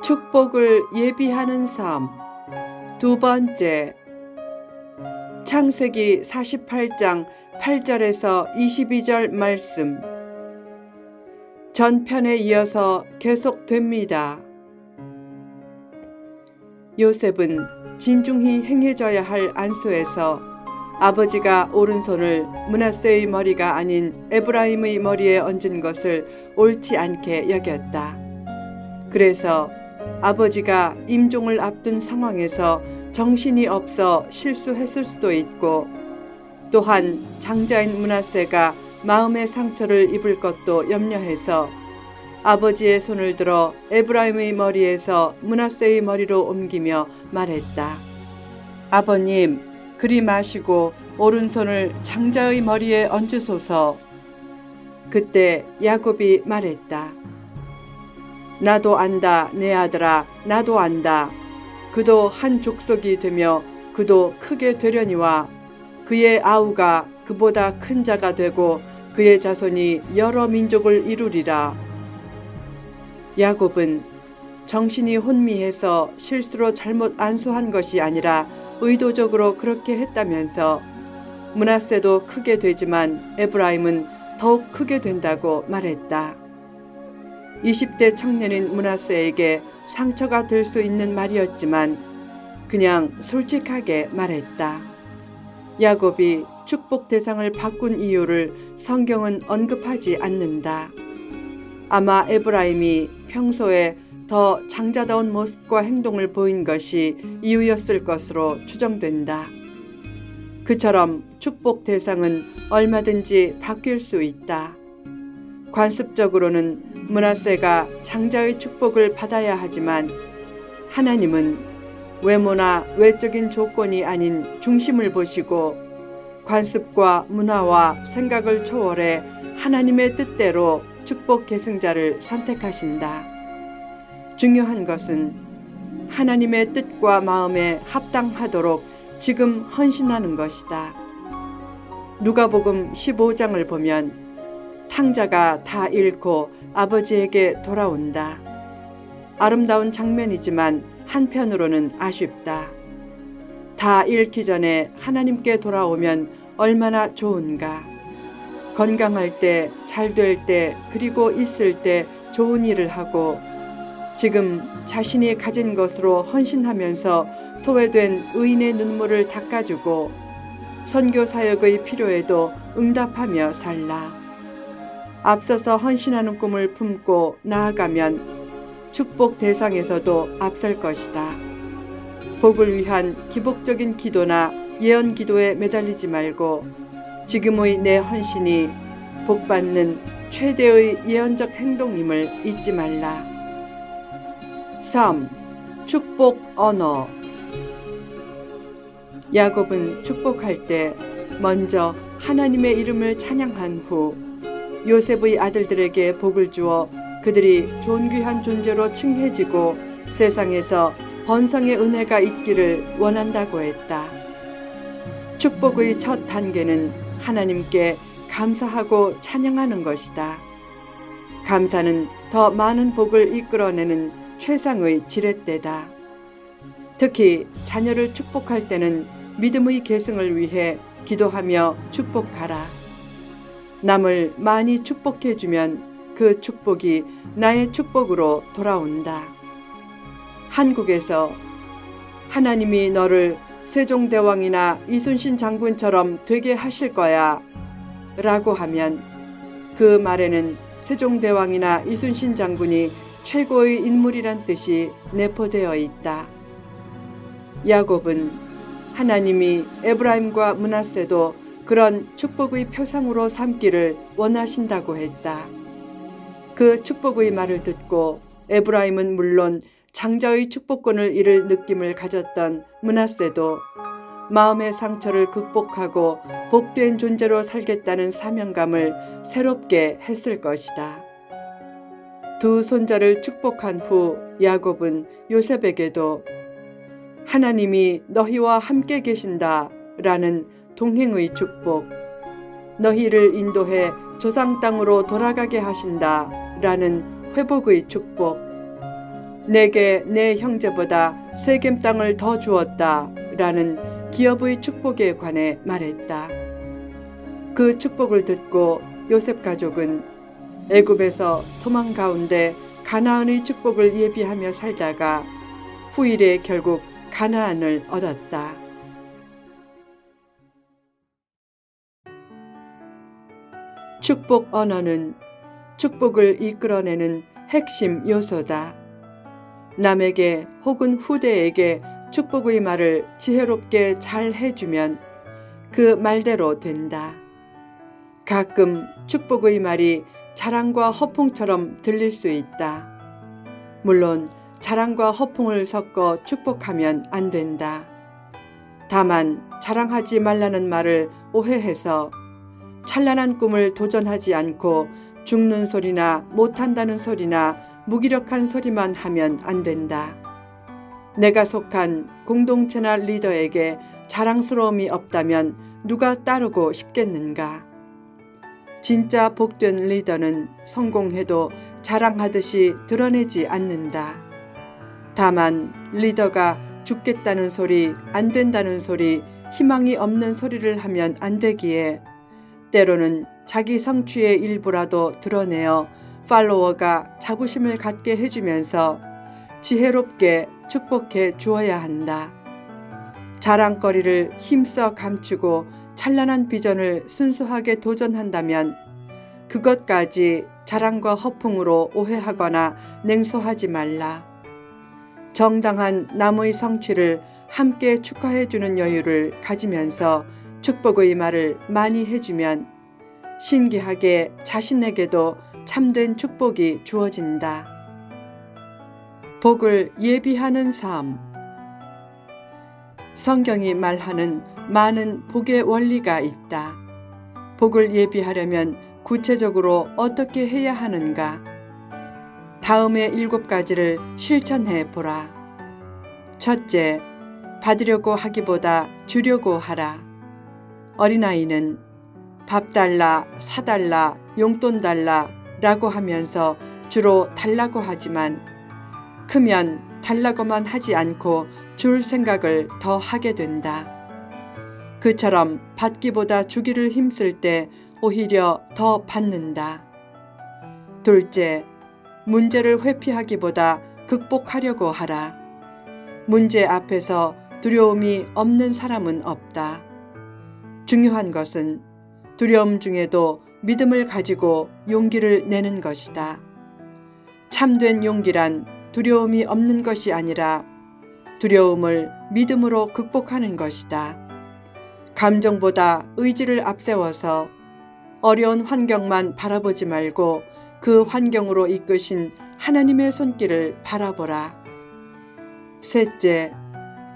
축복을 예비하는 삶. 두 번째, 창세기 48장 8절에서 22절 말씀. 전편에 이어서 계속됩니다. 요셉은 진중히 행해져야 할 안수에서 아버지가 오른손을 므낫세의 머리가 아닌 에브라임의 머리에 얹은 것을 옳지 않게 여겼다. 그래서 아버지가 임종을 앞둔 상황에서 정신이 없어 실수했을 수도 있고, 또한 장자인 므낫세가 마음의 상처를 입을 것도 염려해서 아버지의 손을 들어 에브라임의 머리에서 므낫세의 머리로 옮기며 말했다. 아버님, 그리 마시고 오른손을 장자의 머리에 얹으소서. 그때 야곱이 말했다. 나도 안다, 내 아들아, 나도 안다. 그도 한 족속이 되며 그도 크게 되려니와 그의 아우가 그보다 큰 자가 되고 그의 자손이 여러 민족을 이루리라. 야곱은 정신이 혼미해서 실수로 잘못 안수한 것이 아니라 의도적으로 그렇게 했다면서 므낫세도 크게 되지만 에브라임은 더욱 크게 된다고 말했다. 20대 청년인 므낫세에게 상처가 될 수 있는 말이었지만 그냥 솔직하게 말했다. 야곱이 축복 대상을 바꾼 이유를 성경은 언급하지 않는다. 아마 에브라임이 평소에 더 장자다운 모습과 행동을 보인 것이 이유였을 것으로 추정된다. 그처럼 축복 대상은 얼마든지 바뀔 수 있다. 관습적으로는 므낫세가 장자의 축복을 받아야 하지만 하나님은 외모나 외적인 조건이 아닌 중심을 보시고 관습과 문화와 생각을 초월해 하나님의 뜻대로 축복 계승자를 선택하신다. 중요한 것은 하나님의 뜻과 마음에 합당하도록 지금 헌신하는 것이다. 누가복음 15장을 보면 탕자가 다 잃고 아버지에게 돌아온다. 아름다운 장면이지만 한편으로는 아쉽다. 다 잃기 전에 하나님께 돌아오면 얼마나 좋은가. 건강할 때, 잘 될 때, 그리고 있을 때 좋은 일을 하고 지금 자신이 가진 것으로 헌신하면서 소외된 의인의 눈물을 닦아주고 선교 사역의 필요에도 응답하며 살라. 앞서서 헌신하는 꿈을 품고 나아가면 축복 대상에서도 앞설 것이다. 복을 위한 기복적인 기도나 예언 기도에 매달리지 말고 지금의 내 헌신이 복받는 최대의 예언적 행동임을 잊지 말라. 3. 축복 언어. 야곱은 축복할 때 먼저 하나님의 이름을 찬양한 후 요셉의 아들들에게 복을 주어 그들이 존귀한 존재로 칭해지고 세상에서 번성의 은혜가 있기를 원한다고 했다. 축복의 첫 단계는 하나님께 감사하고 찬양하는 것이다. 감사는 더 많은 복을 이끌어내는 최상의 지렛대다. 특히 자녀를 축복할 때는 믿음의 계승을 위해 기도하며 축복하라. 남을 많이 축복해주면 그 축복이 나의 축복으로 돌아온다. 한국에서 하나님이 너를 세종대왕이나 이순신 장군처럼 되게 하실 거야 라고 하면 그 말에는 세종대왕이나 이순신 장군이 최고의 인물이란 뜻이 내포되어 있다. 야곱은 하나님이 에브라임과 므낫세도 그런 축복의 표상으로 삼기를 원하신다고 했다. 그 축복의 말을 듣고 에브라임은 물론 장자의 축복권을 잃을 느낌을 가졌던 므낫세도 마음의 상처를 극복하고 복된 존재로 살겠다는 사명감을 새롭게 했을 것이다. 두 손자를 축복한 후 야곱은 요셉에게도 하나님이 너희와 함께 계신다 라는 동행의 축복, 너희를 인도해 조상 땅으로 돌아가게 하신다 라는 회복의 축복, 내게 내 형제보다 세겜 땅을 더 주었다 라는 기업의 축복에 관해 말했다. 그 축복을 듣고 요셉 가족은 애굽에서 소망 가운데 가나안의 축복을 예비하며 살다가 후일에 결국 가나안을 얻었다. 축복 언어는 축복을 이끌어내는 핵심 요소다. 남에게 혹은 후대에게 축복의 말을 지혜롭게 잘 해주면 그 말대로 된다. 가끔 축복의 말이 자랑과 허풍처럼 들릴 수 있다. 물론 자랑과 허풍을 섞어 축복하면 안 된다. 다만 자랑하지 말라는 말을 오해해서 찬란한 꿈을 도전하지 않고 죽는 소리나 못한다는 소리나 무기력한 소리만 하면 안 된다. 내가 속한 공동체나 리더에게 자랑스러움이 없다면 누가 따르고 싶겠는가? 진짜 복된 리더는 성공해도 자랑하듯이 드러내지 않는다. 다만 리더가 죽겠다는 소리, 안 된다는 소리, 희망이 없는 소리를 하면 안 되기에 때로는 자기 성취의 일부라도 드러내어 팔로워가 자부심을 갖게 해주면서 지혜롭게 축복해 주어야 한다. 자랑거리를 힘써 감추고 찬란한 비전을 순수하게 도전한다면 그것까지 자랑과 허풍으로 오해하거나 냉소하지 말라. 정당한 남의 성취를 함께 축하해주는 여유를 가지면서 축복의 말을 많이 해주면 신기하게 자신에게도 참된 축복이 주어진다. 복을 예비하는 삶. 성경이 말하는 많은 복의 원리가 있다. 복을 예비하려면 구체적으로 어떻게 해야 하는가? 다음의 7가지를 실천해 보라. 첫째, 받으려고 하기보다 주려고 하라. 어린아이는 밥 달라, 사달라, 용돈 달라 라고 하면서 주로 달라고 하지만 크면 달라고만 하지 않고 줄 생각을 더 하게 된다. 그처럼 받기보다 주기를 힘쓸 때 오히려 더 받는다. 둘째, 문제를 회피하기보다 극복하려고 하라. 문제 앞에서 두려움이 없는 사람은 없다. 중요한 것은 두려움 중에도 믿음을 가지고 용기를 내는 것이다. 참된 용기란 두려움이 없는 것이 아니라 두려움을 믿음으로 극복하는 것이다. 감정보다 의지를 앞세워서 어려운 환경만 바라보지 말고 그 환경으로 이끄신 하나님의 손길을 바라보라. 셋째,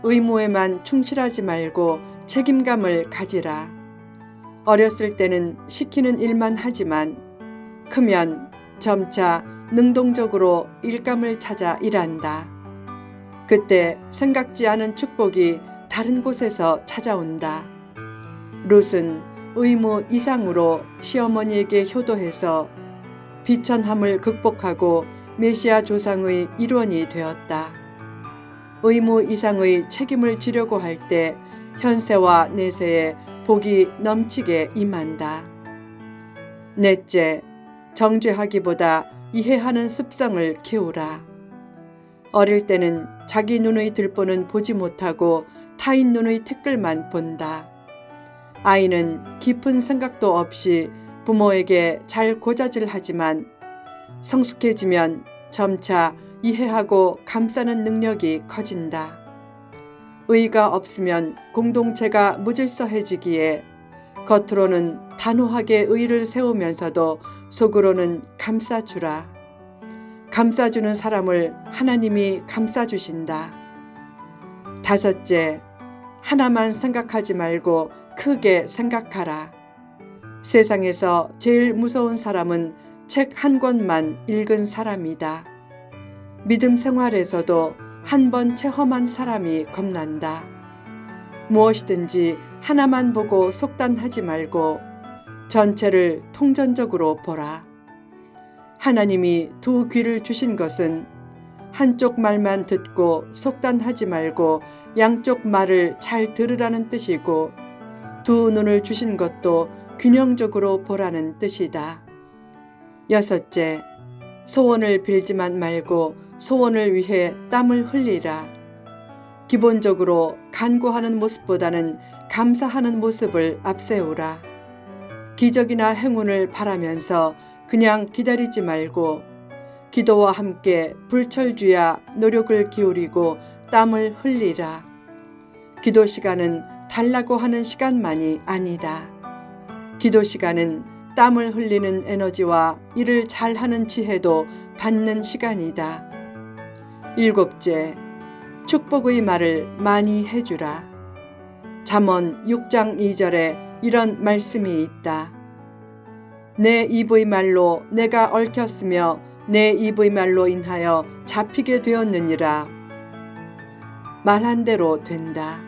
의무에만 충실하지 말고 책임감을 가지라. 어렸을 때는 시키는 일만 하지만 크면 점차 능동적으로 일감을 찾아 일한다. 그때 생각지 않은 축복이 다른 곳에서 찾아온다. 룻은 의무 이상으로 시어머니에게 효도해서 비천함을 극복하고 메시아 조상의 일원이 되었다. 의무 이상의 책임을 지려고 할 때 현세와 내세에 복이 넘치게 임한다. 넷째, 정죄하기보다 이해하는 습성을 키우라. 어릴 때는 자기 눈의 들보는 보지 못하고 타인 눈의 티끌만 본다. 아이는 깊은 생각도 없이 부모에게 잘 고자질하지만 성숙해지면 점차 이해하고 감싸는 능력이 커진다. 의가 없으면 공동체가 무질서해지기에 겉으로는 단호하게 의를 세우면서도 속으로는 감싸주라. 감싸주는 사람을 하나님이 감싸주신다. 다섯째, 하나만 생각하지 말고 크게 생각하라. 세상에서 제일 무서운 사람은 책 한 권만 읽은 사람이다. 믿음 생활에서도 한 번 체험한 사람이 겁난다. 무엇이든지 하나만 보고 속단하지 말고 전체를 통전적으로 보라. 하나님이 두 귀를 주신 것은 한쪽 말만 듣고 속단하지 말고 양쪽 말을 잘 들으라는 뜻이고, 두 눈을 주신 것도 균형적으로 보라는 뜻이다. 여섯째, 소원을 빌지만 말고 소원을 위해 땀을 흘리라. 기본적으로 간구하는 모습보다는 감사하는 모습을 앞세우라. 기적이나 행운을 바라면서 그냥 기다리지 말고 기도와 함께 불철주야 노력을 기울이고 땀을 흘리라. 기도 시간은 달라고 하는 시간만이 아니다. 기도 시간은 땀을 흘리는 에너지와 일을 잘하는 지혜도 받는 시간이다. 일곱째, 축복의 말을 많이 해주라. 잠언 6장 2절에 이런 말씀이 있다. 내 입의 말로 내가 얽혔으며 내 입의 말로 인하여 잡히게 되었느니라. 말한 대로 된다.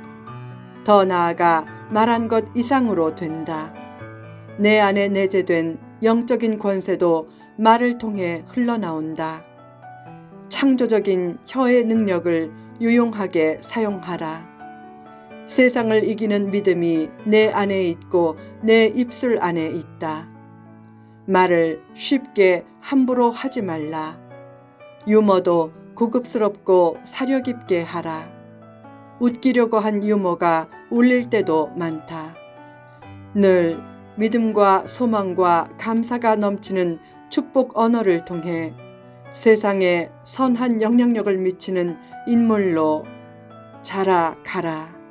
더 나아가 말한 것 이상으로 된다. 내 안에 내재된 영적인 권세도 말을 통해 흘러나온다. 창조적인 혀의 능력을 유용하게 사용하라. 세상을 이기는 믿음이 내 안에 있고 내 입술 안에 있다. 말을 쉽게 함부로 하지 말라. 유머도 고급스럽고 사려 깊게 하라. 웃기려고 한 유머가 울릴 때도 많다. 늘 믿음과 소망과 감사가 넘치는 축복 언어를 통해 세상에 선한 영향력을 미치는 인물로 자라가라.